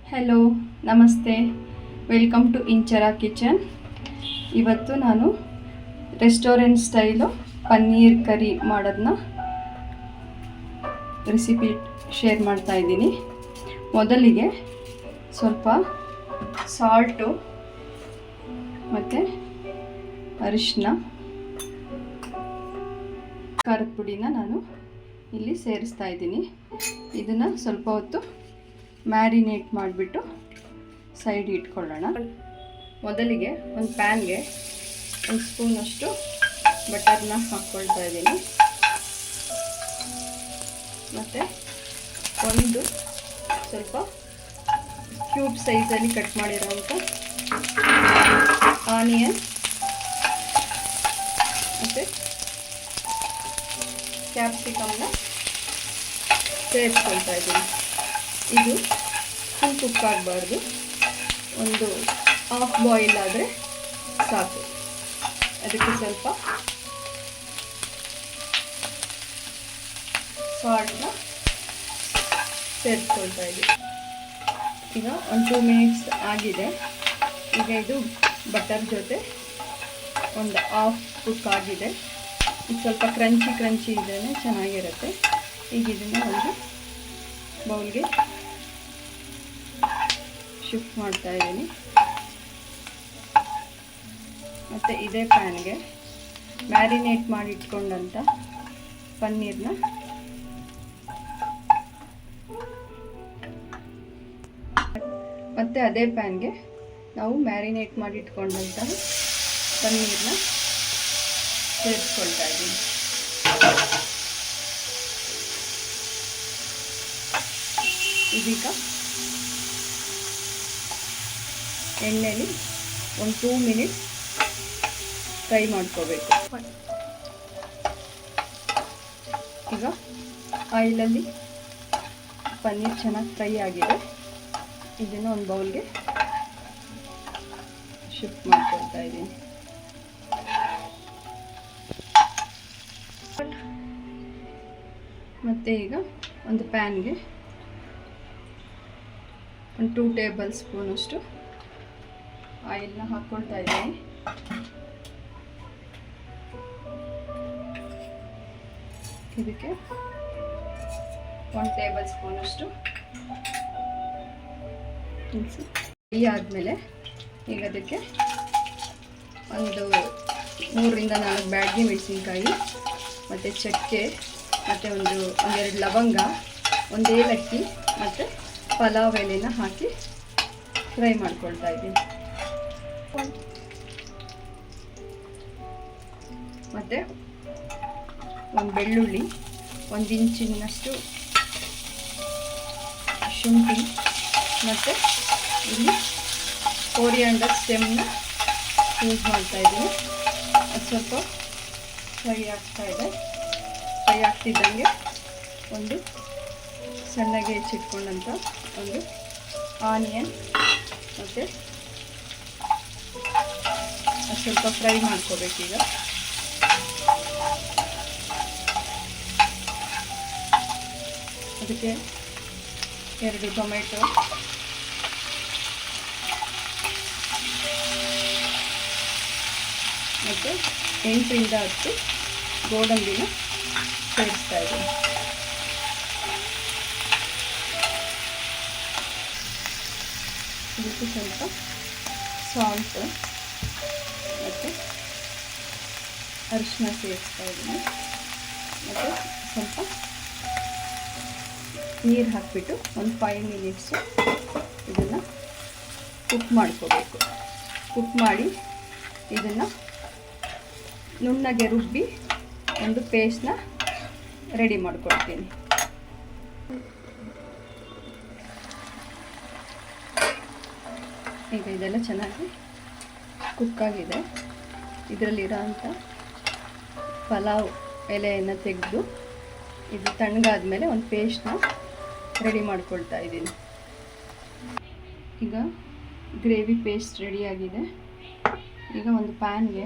Hello, ನಮಸ್ತೆ. Welcome to Inchara kitchen. ಇವತ್ತು ನಾನು ರೆಸ್ಟೋರೆಂಟ್ ಸ್ಟೈಲು ಪನ್ನೀರ್ ಕರಿ ಮಾಡೋದನ್ನ ರೆಸಿಪಿ ಶೇರ್ ಮಾಡ್ತಾ ಇದ್ದೀನಿ. ಮೊದಲಿಗೆ ಸ್ವಲ್ಪ ಸಾಲ್ಟು ಮತ್ತು ಅರಿಶಿನ, ಖಾರದ ಪುಡಿನ ನಾನು ಇಲ್ಲಿ ಸೇರಿಸ್ತಾ ಇದ್ದೀನಿ. ಇದನ್ನು ಸ್ವಲ್ಪ ಹೊತ್ತು ಮ್ಯಾರಿನೇಟ್ ಮಾಡಿಬಿಟ್ಟು ಸೈಡ್ ಇಟ್ಕೊಳ್ಳೋಣ. ಮೊದಲಿಗೆ ಒಂದು ಪ್ಯಾನ್ಗೆ 1 ಸ್ಪೂನಷ್ಟು ಬಟರ್ನ ಹಾಕ್ಕೊಳ್ತಾ ಇದ್ದೀನಿ. ಮತ್ತು ಒಂದು ಸ್ವಲ್ಪ ಕ್ಯೂಬ್ ಸೈಜಲ್ಲಿ ಕಟ್ ಮಾಡಿರೋಂಥ ಆನಿಯನ್ ಮತ್ತು ಕ್ಯಾಪ್ಸಿಕಮ್ನ ಸೇರಿಸ್ಕೊಳ್ತಾ ಇದ್ದೀನಿ. ಇದು ಫುಲ್ ಕುಕ್ ಆಗಬಾರ್ದು, ಒಂದು ಹಾಫ್ ಬಾಯ್ಲ್ ಆದರೆ ಸಾಕು. ಅದಕ್ಕೆ ಸ್ವಲ್ಪ ಸಾಲ್ಟ್ನ ಸೇರಿಸ್ಕೊಳ್ತಾ ಇದ್ದೀವಿ. ಈಗ 1-2 ಮಿನಿಟ್ಸ್ ಆಗಿದೆ. ಈಗ ಇದು ಬಟರ್ ಜೊತೆ ಒಂದು ಹಾಫ್ ಕುಕ್ ಆಗಿದೆ. ಇದು ಸ್ವಲ್ಪ ಕ್ರಂಚಿ ಇದ್ರೇ ಚೆನ್ನಾಗಿರುತ್ತೆ. ಈಗ ಇದನ್ನು ಒಂದು ಬೌಲ್ಗೆ ಶಿಫ್ಟ್ ಮಾಡ್ತಾ ಇದ್ದೀನಿ. ಮತ್ತು ಇದೇ ಪ್ಯಾನ್ಗೆ ಮ್ಯಾರಿನೇಟ್ ಮಾಡಿ ಇಟ್ಕೊಂಡಂಥ ಪನ್ನೀರ್ನ ಮತ್ತು ಅದೇ ಪ್ಯಾನ್ಗೆ ನಾವು ಮ್ಯಾರಿನೇಟ್ ಮಾಡಿ ಇಟ್ಕೊಂಡಂತಹ ಪನ್ನೀರ್ನ ಸೇರಿಸ್ಕೊಳ್ತಾ ಇದ್ದೀನಿ. ಇದೀಗ ಎಣ್ಣೆಲಿ 1-2 ಮಿನಿಟ್ಸ್ ಫ್ರೈ ಮಾಡ್ಕೋಬೇಕು. ಈಗ ಆಯಿಲಲ್ಲಿ ಪನ್ನೀರ್ ಚೆನ್ನಾಗಿ ಫ್ರೈ ಆಗಿದೆ. ಇದನ್ನು ಒಂದು ಬೌಲ್ಗೆ ಶಿಫ್ಟ್ ಮಾಡ್ಕೊಳ್ತಾ ಇದ್ದೀನಿ. ಮತ್ತು ಈಗ ಒಂದು ಪ್ಯಾನ್ಗೆ 2 ಟೇಬಲ್ ಸ್ಪೂನಷ್ಟು ಆಯಿಲ್ನ ಹಾಕ್ಕೊಳ್ತಾ ಇದ್ದೀನಿ. ಇದಕ್ಕೆ 1 ಟೇಬಲ್ ಸ್ಪೂನಷ್ಟು ಫ್ರೈ ಆದಮೇಲೆ ಈಗ ಅದಕ್ಕೆ ಒಂದು 3-4 ಬ್ಯಾಡಗಿ ಮೆಣಸಿನ್ಕಾಯಿ ಮತ್ತು ಚಕ್ಕೆ ಮತ್ತು ಒಂದೆರಡು ಲವಂಗ, 1 ಏಲಕ್ಕಿ ಮತ್ತು ಪಲಾವ್ ಎಲೆನ ಹಾಕಿ ಫ್ರೈ ಮಾಡ್ಕೊಳ್ತಾ ಇದ್ದೀನಿ. ಮತ್ತು ಒಂದು ಬೆಳ್ಳುಳ್ಳಿ, 1 ಇಂಚಿನಷ್ಟು ಶುಂಠಿ ಮತ್ತು ಇಲ್ಲಿ ಕೋರಿಯಾಂಡರ್ ಸ್ಟೆಮ್ನ ಯೂಸ್ ಮಾಡ್ತಾ ಇದ್ದೀನಿ. ಅದು ಸ್ವಲ್ಪ ಫ್ರೈ ಆಗ್ತಾಯಿದೆ. ಫ್ರೈ ಆಗ್ತಿದ್ದಂಗೆ ಒಂದು ಸಣ್ಣಗೆ ಹೆಚ್ಚಿಟ್ಕೊಂಡಂಥ ಒಂದು ಆನಿಯನ್ ಮತ್ತು ಅದು ಸ್ವಲ್ಪ ಫ್ರೈ ಮಾಡ್ಕೋಬೇಕೀಗ. ಅದಕ್ಕೆ 2 ಟೊಮೆಟೊ ಮತ್ತು 8-10 ಗೋಡಂಬಿನ ಸೇರಿಸ್ತಾ ಇದ್ದೀನಿ. ಇದಕ್ಕೆ ಸ್ವಲ್ಪ ಸಾಲ್ಟ್ ಮತ್ತು ಅರಿಶಿನ ಸೇರಿಸ್ತಾ ಇದ್ದೀನಿ. ಮತ್ತು ಸ್ವಲ್ಪ ನೀರು ಹಾಕಿಬಿಟ್ಟು ಒಂದು 5 ಮಿನಿಟ್ಸು ಇದನ್ನು ಕುಕ್ ಮಾಡ್ಕೋಬೇಕು. ಕುಕ್ ಮಾಡಿ ಇದನ್ನು ನುಣ್ಣಗೆ ರುಬ್ಬಿ ಒಂದು ಪೇಸ್ಟ್ನ ರೆಡಿ ಮಾಡ್ಕೊಳ್ತೀನಿ. ಈಗ ಇದೆಲ್ಲ ಚೆನ್ನಾಗಿ ಕುಕ್ಕಾಗಿದೆ. ಇದರಲ್ಲಿರೋಂಥ ಪಲಾವ್ ಎಲೆಯನ್ನು ತೆಗೆದು ಇದು ತಣ್ಣಗಾದ ಮೇಲೆ ಒಂದು ಪೇಸ್ಟ್ನ ರೆಡಿ ಮಾಡ್ಕೊಳ್ತಾ ಇದ್ದೀನಿ. ಈಗ ಗ್ರೇವಿ ಪೇಸ್ಟ್ ರೆಡಿಯಾಗಿದೆ. ಈಗ ಒಂದು ಪ್ಯಾನ್ಗೆ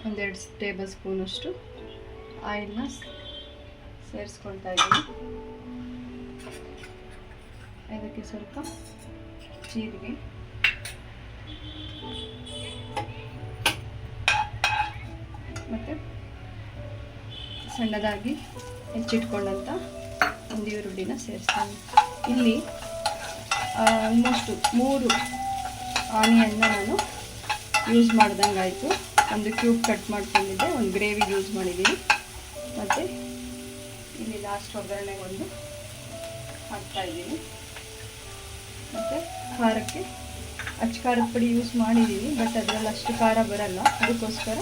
1-2 ಟೇಬಲ್ ಸ್ಪೂನಷ್ಟು ಆಯಿಲ್ನ ಸೇರಿಸ್ಕೊಳ್ತಾ ಇದ್ದೀನಿ. ಅದಕ್ಕೆ ಸ್ವಲ್ಪ ಜೀರಿಗೆ, ಮತ್ತು ಸಣ್ಣದಾಗಿ ಹೆಚ್ಚಿಟ್ಕೊಂಡಂಥ ಒಂದು ಈರುಳ್ಳಿನ ಸೇರಿಸ್ತೀನಿ. ಇಲ್ಲಿ ಆಲ್ಮೋಸ್ಟ್ 3 ಆನಿಯನ್ನ ನಾನು ಯೂಸ್ ಮಾಡ್ದಂಗೆ ಆಯಿತು. ಒಂದು ಕ್ಯೂಬ್ ಕಟ್ ಮಾಡ್ಕೊಂಡಿದ್ದೆ, ಒಂದು ಗ್ರೇವಿಗೆ ಯೂಸ್ ಮಾಡಿದ್ದೀನಿ. ಮತ್ತು ಇಲ್ಲಿ ಲಾಸ್ಟ್ ಒಗ್ಗರಣೆಗೆ ಒಂದು ಹಾಕ್ತಾಯಿದ್ದೀನಿ. ಮತ್ತು ಖಾರಕ್ಕೆ ಖಾರದ ಪುಡಿ ಯೂಸ್ ಮಾಡಿದ್ದೀನಿ, ಬಟ್ ಅದರಲ್ಲಿ ಅಷ್ಟು ಖಾರ ಬರಲ್ಲ. ಅದಕ್ಕೋಸ್ಕರ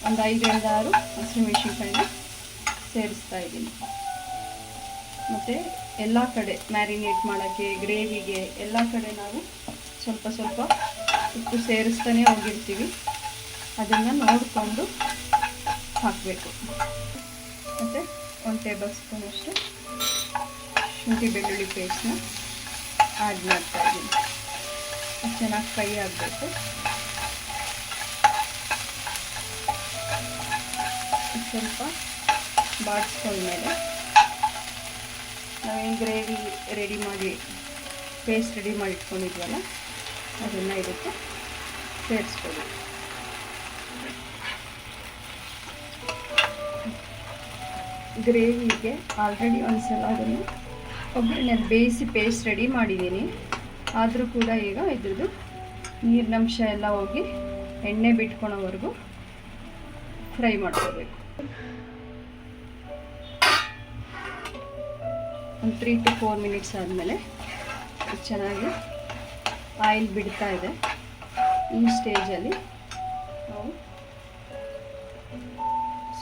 ಒಂದು 5ರಿಂದ 6 ಹಸಿಮೆಣಸಿನ್ಕಾಯಿನ ಸೇರಿಸ್ತಾ ಇದ್ದೀನಿ. ಮತ್ತು ಎಲ್ಲ ಕಡೆ ಮ್ಯಾರಿನೇಟ್ ಮಾಡೋಕ್ಕೆ, ಗ್ರೇವಿಗೆ ಎಲ್ಲ ಕಡೆ ನಾವು ಸ್ವಲ್ಪ ಸ್ವಲ್ಪ ಉಪ್ಪು ಸೇರಿಸ್ತಾನೆ ಹೋಗಿರ್ತೀವಿ. ಅದನ್ನು ನೋಡಿಕೊಂಡು ಹಾಕಬೇಕು. ಮತ್ತು 1 ಟೇಬಲ್ ಸ್ಪೂನಷ್ಟು ಶುಂಠಿ ಬೆಳ್ಳುಳ್ಳಿ ಪೇಸ್ಟ್ನ ಆ್ಯಡ್ ಮಾಡ್ತಾಯಿದ್ದೀನಿ. ಚೆನ್ನಾಗಿ ಫ್ರೈ ಆಗಬೇಕು. ಸ್ವಲ್ಪ ಬಾಡಿಸ್ಕೊಂಡ್ಮೇಲೆ ನಾವೇನು ಗ್ರೇವಿ ರೆಡಿ ಮಾಡಿ ಪೇಸ್ಟ್ ರೆಡಿ ಮಾಡಿ ಇಟ್ಕೊಂಡಿದ್ವಲ್ಲ ಅದನ್ನು ಇದಕ್ಕೆ ಸೇರಿಸ್ಕೊಳ್ಳಿ. ಗ್ರೇವಿಗೆ ಆಲ್ರೆಡಿ ಒಂದು ಸಲ ಅದನ್ನು ಒಗ್ಗರಣೆಯಲ್ಲಿ ಬೇಯಿಸಿ ಪೇಸ್ಟ್ ರೆಡಿ ಮಾಡಿದ್ದೀನಿ. ಆದರೂ ಕೂಡ ಈಗ ಇದ್ರದ್ದು ನೀರಿನಂಶ ಎಲ್ಲ ಹೋಗಿ ಎಣ್ಣೆ ಬಿಟ್ಕೊಳೋವರೆಗೂ ಫ್ರೈ ಮಾಡ್ಕೋಬೇಕು. ಒಂದು 3 to 4 ಮಿನಿಟ್ಸ್ ಆದಮೇಲೆ ಚೆನ್ನಾಗಿ ಆಯಿಲ್ ಬಿಡ್ತಾ ಇದೆ. ಈ ಸ್ಟೇಜಲ್ಲಿ ನಾವು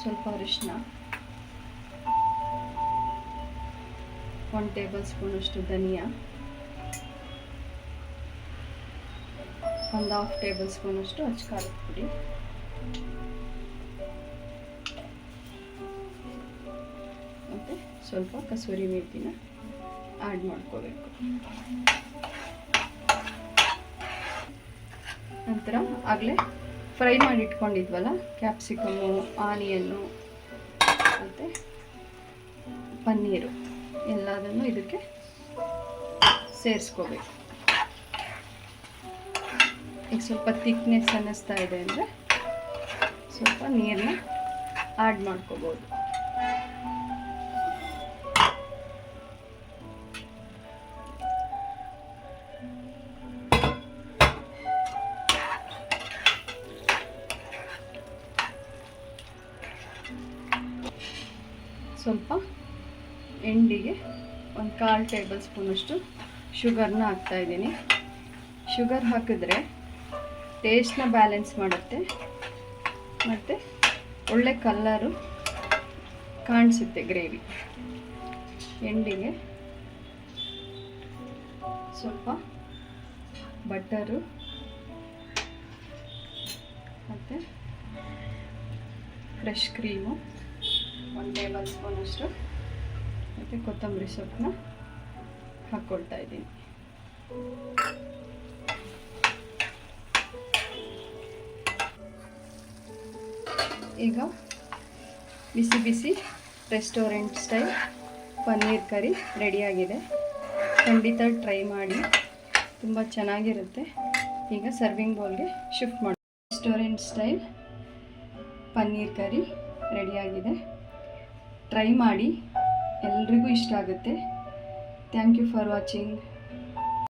ಸ್ವಲ್ಪ ಅರಿಶಿನ, 1 ಟೇಬಲ್ ಸ್ಪೂನಷ್ಟು ಧನಿಯಾ, 1/2 ಟೇಬಲ್ ಸ್ಪೂನಷ್ಟು ಖಾರದ ಪುಡಿ, ಮತ್ತು ಸ್ವಲ್ಪ ಕಸೂರಿ ಮೇಥಿನ ಆ್ಯಡ್ ಮಾಡ್ಕೋಬೇಕು. ನಂತರ ಆಗಲೇ ಫ್ರೈ ಮಾಡಿ ಇಟ್ಕೊಂಡಿದ್ವಲ್ಲ ಕ್ಯಾಪ್ಸಿಕಮ್ಮು, ಆನಿಯನ್ನು ಮತ್ತು ಪನ್ನೀರು ಎಲ್ಲದನ್ನು ಇದಕ್ಕೆ ಸೇರಿಸ್ಕೋಬೇಕು. ಈಗ ಸ್ವಲ್ಪ ಥಿಕ್ನೆಸ್ ಅನ್ನಿಸ್ತಾ ಇದೆ ಅಂದರೆ ಸ್ವಲ್ಪ ನೀರನ್ನ ಆ್ಯಡ್ ಮಾಡ್ಕೋಬೋದು. ಸ್ವಲ್ಪ ಎಂಡಿಗೆ 1/4 ಟೇಬಲ್ ಸ್ಪೂನಷ್ಟು ಶುಗರ್ನ ಹಾಕ್ತಾಯಿದ್ದೀನಿ. ಶುಗರ್ ಹಾಕಿದ್ರೆ ಟೇಸ್ಟ್ನ ಬ್ಯಾಲೆನ್ಸ್ ಮಾಡುತ್ತೆ ಮತ್ತು ಒಳ್ಳೆ ಕಲ್ಲರು ಕಾಣಿಸುತ್ತೆ ಗ್ರೇವಿ. ಎಂಡಿಗೆ ಸ್ವಲ್ಪ ಬಟರು ಮತ್ತು ಫ್ರೆಶ್ ಕ್ರೀಮು 1 ಟೇಬಲ್ ಸ್ಪೂನಷ್ಟು ಮತ್ತು ಕೊತ್ತಂಬರಿ ಸೊಪ್ಪನ್ನ ಹಾಕ್ಕೊಳ್ತಾ ಇದ್ದೀನಿ. ಈಗ ಬಿಸಿ ಬಿಸಿ ರೆಸ್ಟೋರೆಂಟ್ ಸ್ಟೈಲ್ ಪನ್ನೀರ್ ಕರಿ ರೆಡಿಯಾಗಿದೆ. ಖಂಡಿತ ಟ್ರೈ ಮಾಡಿ, ತುಂಬ ಚೆನ್ನಾಗಿರುತ್ತೆ. ಈಗ ಸರ್ವಿಂಗ್ ಬೌಲ್ಗೆ ಶಿಫ್ಟ್ ಮಾಡಿ. ರೆಸ್ಟೋರೆಂಟ್ ಸ್ಟೈಲ್ ಪನ್ನೀರ್ ಕರಿ ರೆಡಿಯಾಗಿದೆ. ಟ್ರೈ ಮಾಡಿ, ಎಲ್ರಿಗೂ ಇಷ್ಟ ಆಗುತ್ತೆ. Thank you for watching.